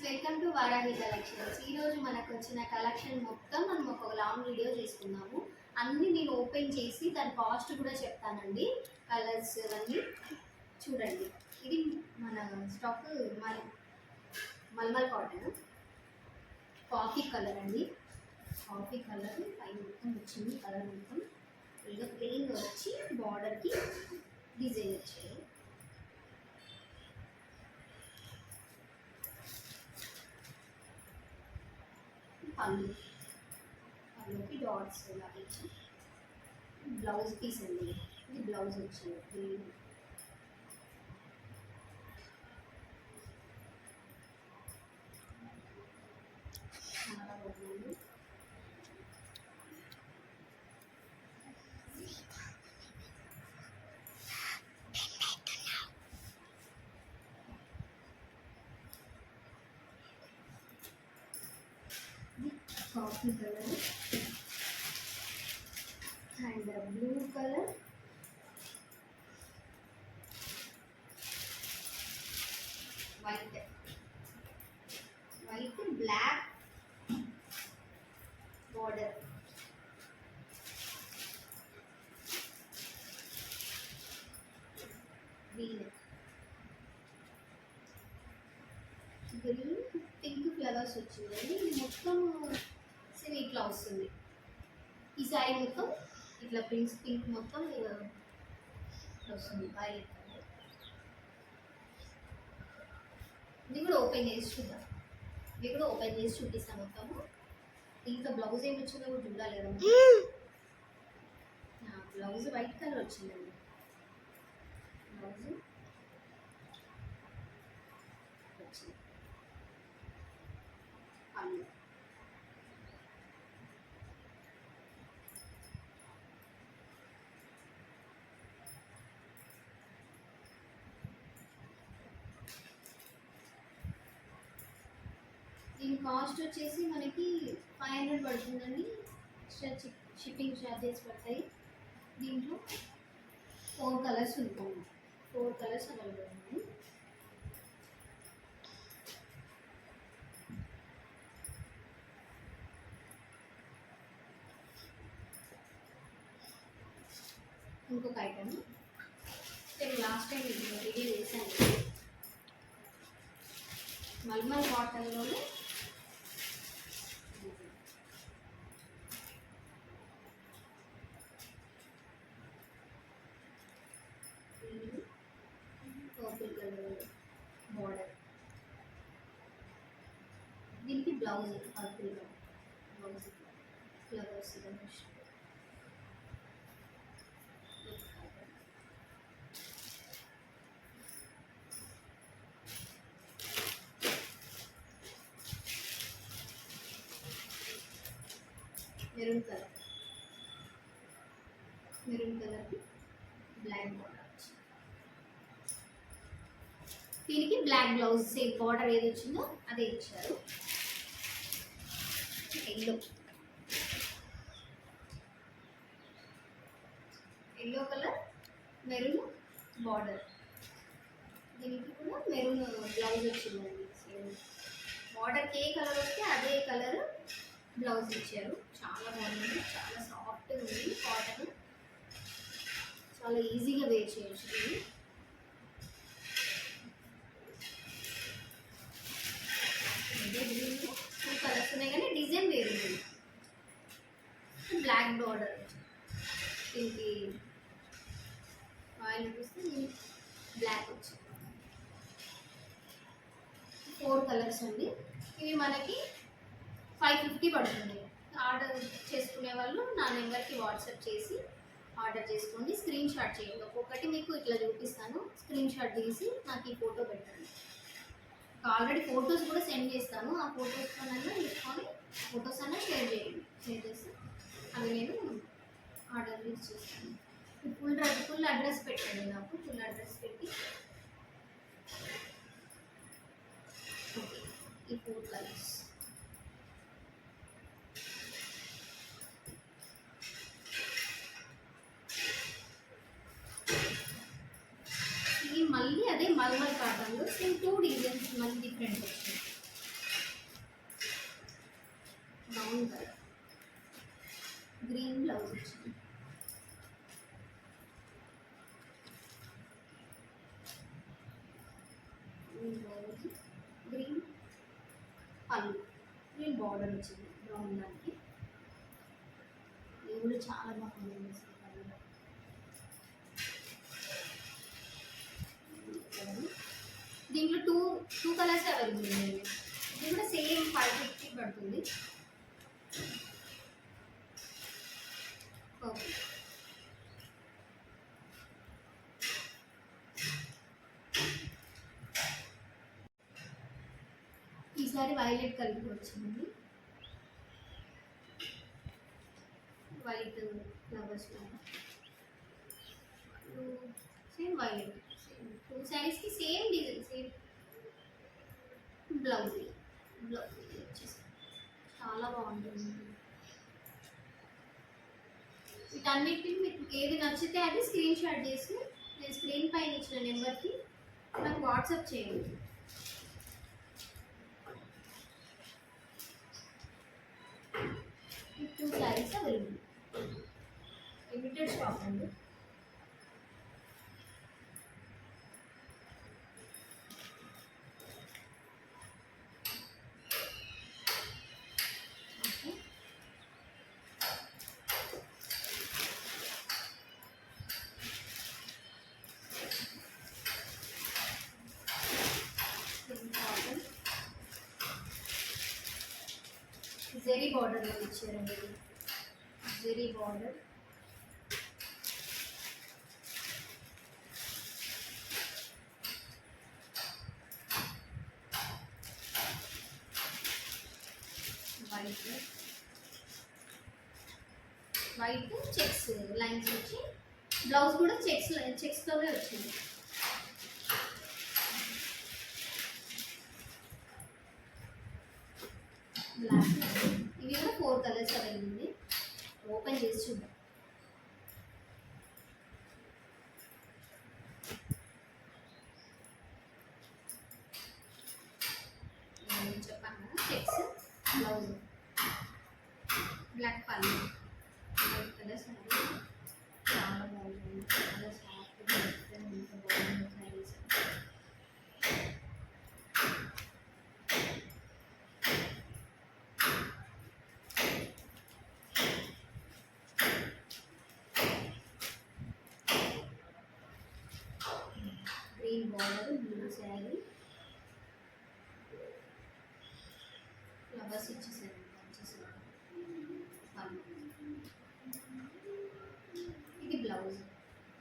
Welcome to Varahi collections. ఈరోజు మనకు వచ్చిన కలెక్షన్ మొత్తం మనం ఒక లాంగ్ వీడియో చేసుకున్నాము. అన్నీ నేను ఓపెన్ చేసి దాని కాస్ట్ కూడా చెప్తానండి. కలర్స్ అన్నీ చూడండి. ఇది మన stock mulmul cotton coffee colour అండి. కాఫీ కలర్ పైన మొత్తం వచ్చింది. కలర్ మొత్తం ఇలా ప్లెయిన్ వచ్చి బార్డర్కి డిజైన్ వచ్చాయి. పళ్ళుకి డాట్స్ ఇలా ఇచ్చి బ్లౌజ్ పీస్ అండి. ఇది బ్లౌజ్ వచ్చింది. చాలా బాగుంది. Coffee colour and blue colour, white black border, green pink flowers వచ్చిందండి. ఇది మొత్తం సేమ్ ఇట్లా వస్తుంది. ఈ సారీ మొత్తం ఇట్లా పింక్ మొత్తం వస్తుంది. Violet colour. ఇది కూడా ఓపెన్ చేసి చూద్దాం. ఇది కూడా ఓపెన్ చేసి చూపిస్తాను మొత్తము. ఇంకా బ్లౌజ్ ఏమి వచ్చిందో కూడా చూడాలి కదా. బ్లౌజ్ వైట్ కలర్ వచ్చిందండి. బ్లౌజ్ వచ్చింది. పళ్ళు దీని కాస్ట్ వచ్చేసి మనకి 500 పడుతుందండి. ఎక్స్ట్రా షిప్పింగ్ ఛార్జెస్ పడతాయి. దీంట్లో 4 కలర్స్ ఉంటాయి. 4 కలర్స్ అవైలబుల్ ఉన్నాయి. ఇంకొక ఐటమ్ నేను లాస్ట్ టైం వీడియో చేశాను. మల్మల్ కాటన్లోనే పర్పుల్ కలర్ బార్డర్. దీనికి blouse purple blouse flowers maroon కలర్కి బ్లాక్ బార్డర్. దీనికి బ్లాక్ బ్లౌజ్ సేమ్ బార్డర్ ఏది వచ్చిందో అదే ఇచ్చారు. Yellow colour maroon border. దీనికి కూడా మెరూన్ బ్లౌజ్ వచ్చిందండి. సేమ్ బార్డర్కి ఏ కలర్ వస్తే అదే కలర్ బ్లౌజ్ ఇచ్చారు. చాలా బాగుంది. చాలా సాఫ్ట్గా ఉంది. కాటన్ చాలా ఈజీగా వేర్ చేయొచ్చు. ఇది 2 కలర్స్ ఉన్నాయి కానీ డిజైన్ వేరు. బ్లాక్ బార్డర్ దీనికి ఆయిల్ చూస్తే బ్లాక్ వచ్చింది. 4 కలర్స్ అండి. ఇవి మనకి 550 పడుతుంది. ఆర్డర్ చేసుకునే వాళ్ళు నా నెంబర్కి వాట్సాప్ చేసి ఆర్డర్ చేసుకోండి. స్క్రీన్ షాట్ చేయండి. ఒక్కొక్కటి మీకు ఇట్లా చూపిస్తాను. స్క్రీన్ షాట్ తీసి నాకు ఈ ఫోటో పెట్టండి. ఆల్రెడీ ఫొటోస్ కూడా సెండ్ చేస్తాను. ఆ ఫొటోస్ అన్నా తీసుకొని ఫొటోస్ అన్నా షేర్ చేసి అవి నేను ఆర్డర్ చేస్తాను. ఫుల్ అడ్రస్ పెట్టండి. నాకు ఫుల్ అడ్రస్ పెట్టి ఓకే. ఈ 4 కలర్స్ మళ్ళీ అదే మల్మల్ కాటన్లో సేమ్ 2 డిజైన్స్ మళ్ళీ డిఫరెంట్ వచ్చింది. బ్రౌన్ కలర్ గ్రీన్ బ్లౌజ్ వచ్చింది. గ్రీన్ పళ్ళు, గ్రీన్ బార్డర్ వచ్చింది బ్రౌన్ దానికి. ఇది కూడా చాలా బాగుంది. దీంట్లో టూ కలర్స్ అవైలబుల్ ఉన్నాయి. ఇది కూడా సేమ్ 550 పడుతుంది. ఓకే, ఈసారి వైలెట్ కలర్ వచ్చింది. White flowers same violet, two శారీస్కి సేమ్ డిజైన్, సేమ్ బ్లౌజ్ వచ్చేసి చాలా బాగుంటుంది. వీటన్నిటిని మీకు ఏది నచ్చితే అది స్క్రీన్ షాట్ చేసి నేను స్క్రీన్ పైన ఇచ్చిన నెంబర్కి నాకు వాట్సాప్ చేయండి. Two saris available, limited stock అండి. జెరీ బార్డర్లో ఇచ్చారండి. Zari border, white checks lines వచ్చి బ్లౌజ్ కూడా చెక్స్తోనే వచ్చింది. బ్లాక్, ఇవి కూడా 4 కలర్స్ అవైలబుల్ ఉంది. ఓపెన్ చేసి చూద్దాం. చెప్పాను కదా, చెక్స్ బ్లౌజ్, బ్లాక్ పళ్ళు, వైట్ కలర్ శారీ చాలా బాగుంటుంది. చాలా సాఫ్ట్గా ఎంత బాగుంది saris. Green border, blue sari, flowers ఇచ్చేసారు. ఇది బ్లౌజ్,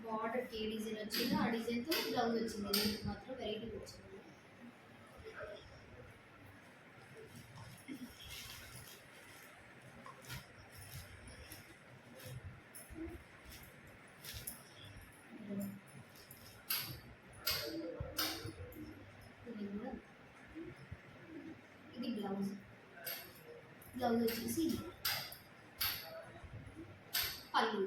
బార్డర్ ఏ డిజైన్ వచ్చిందో ఆ డిజైన్తో బ్లౌజ్ వచ్చింది. దీనికి మాత్రం వెరైటీ వచ్చింది. ఇది బ్లౌజ్, బ్లౌజ్ వచ్చేసి పళ్ళు,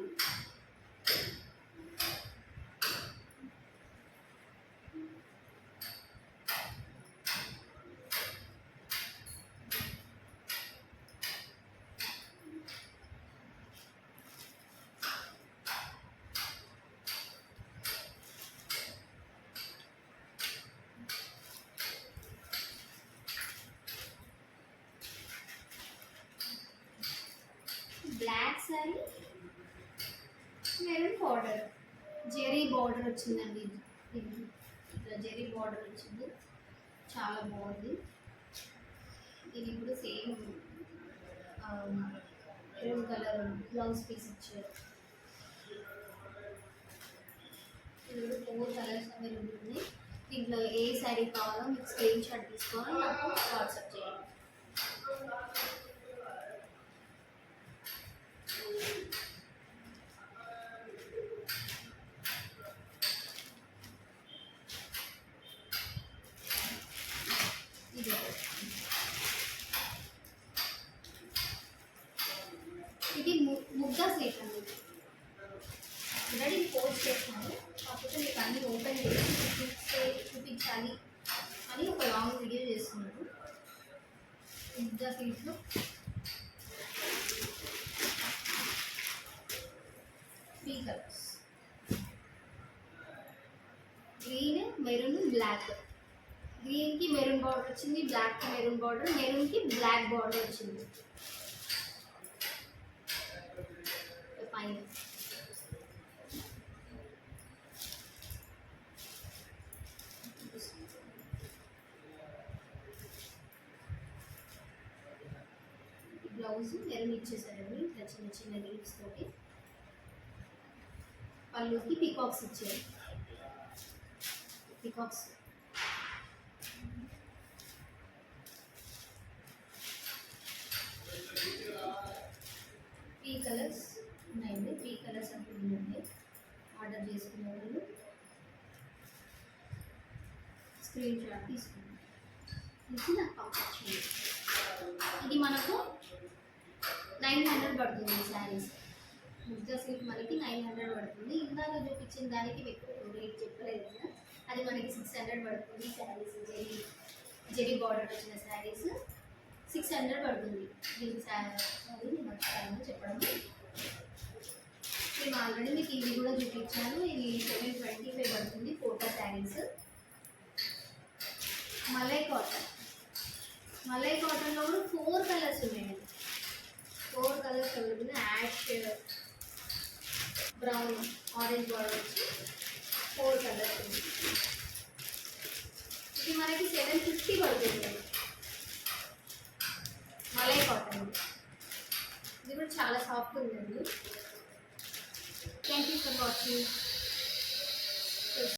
black sari, maroon border, zari border వచ్చిందండి. ఇది ఇట్లా జెరీ బార్డర్ వచ్చింది, చాలా బాగుంది. ఇది కూడా same maroon colour blouse piece ఇచ్చారు. ఇది కూడా 4 కలర్స్ అవైలబుల్ ఉన్నాయి. దీంట్లో ఏ శారీ కావాలో మీకు స్క్రీన్ షాట్ తీసుకొని నాకు వాట్సాప్ చేయండి. ఇది ముగ్గా సెట్ అండి. ఆల్రెడీ పోస్ట్ చేస్తున్నాను, కాకపోతే మీకు అన్ని ఓపెన్ చేసి చూపించాలి అని ఒక లాంగ్ వీడియో చేస్తున్నాను. ముగ్గా సీట్లో బార్డర్ వచ్చింది, బ్లాక్ మెరూన్ బార్డర్, మెరూన్కి బ్లాక్ బార్డర్ వచ్చింది పైన. బ్లౌజ్ మెరూన్ ఇచ్చేసారండి ఇట్లా చిన్న చిన్న లీవ్స్ తోటి. పళ్ళుకి పీకాక్స్ ఇచ్చారు, పీకాక్స్. 3 కలర్స్ ఉన్నాయండి, 3 కలర్స్ అనుకుంటున్నాండి. ఆర్డర్ చేసుకునే వాళ్ళు స్క్రీన్ షాట్ తీసుకున్నాం, తీసి నాకు పంపించండి. ఇది మనకు 900 పడుతుంది ఈ శారీస్. ముద్ద సిల్క్ మనకి 900 పడుతుంది. ఇందాక చూపించిన దానికి ఎక్కువ రేట్ చెప్పలేదు కదా, అది మనకి 600 పడుతుంది. శారీస్ జెరీ బార్డర్ వచ్చిన శారీస్ 600 పడుతుంది. దీని శారీ మర్చిపోయాను చెప్పడం. మేము ఆల్రెడీ మీకు ఇది కూడా చూపించాను. ఇది 725 పడుతుంది. కోటా శారీస్. మలై కాటన్, మలై కాటన్లో కూడా 4 కలర్స్ ఉన్నాయండి. 4 colours available. Ash, brown, orange border వచ్చి 4 కలర్స్ ఉంది. ఇది మనకి 750 పడుతుంది. మలై కాటన్ ఇది కూడా చాలా సాఫ్ట్ ఉందండి. Thank you for watching.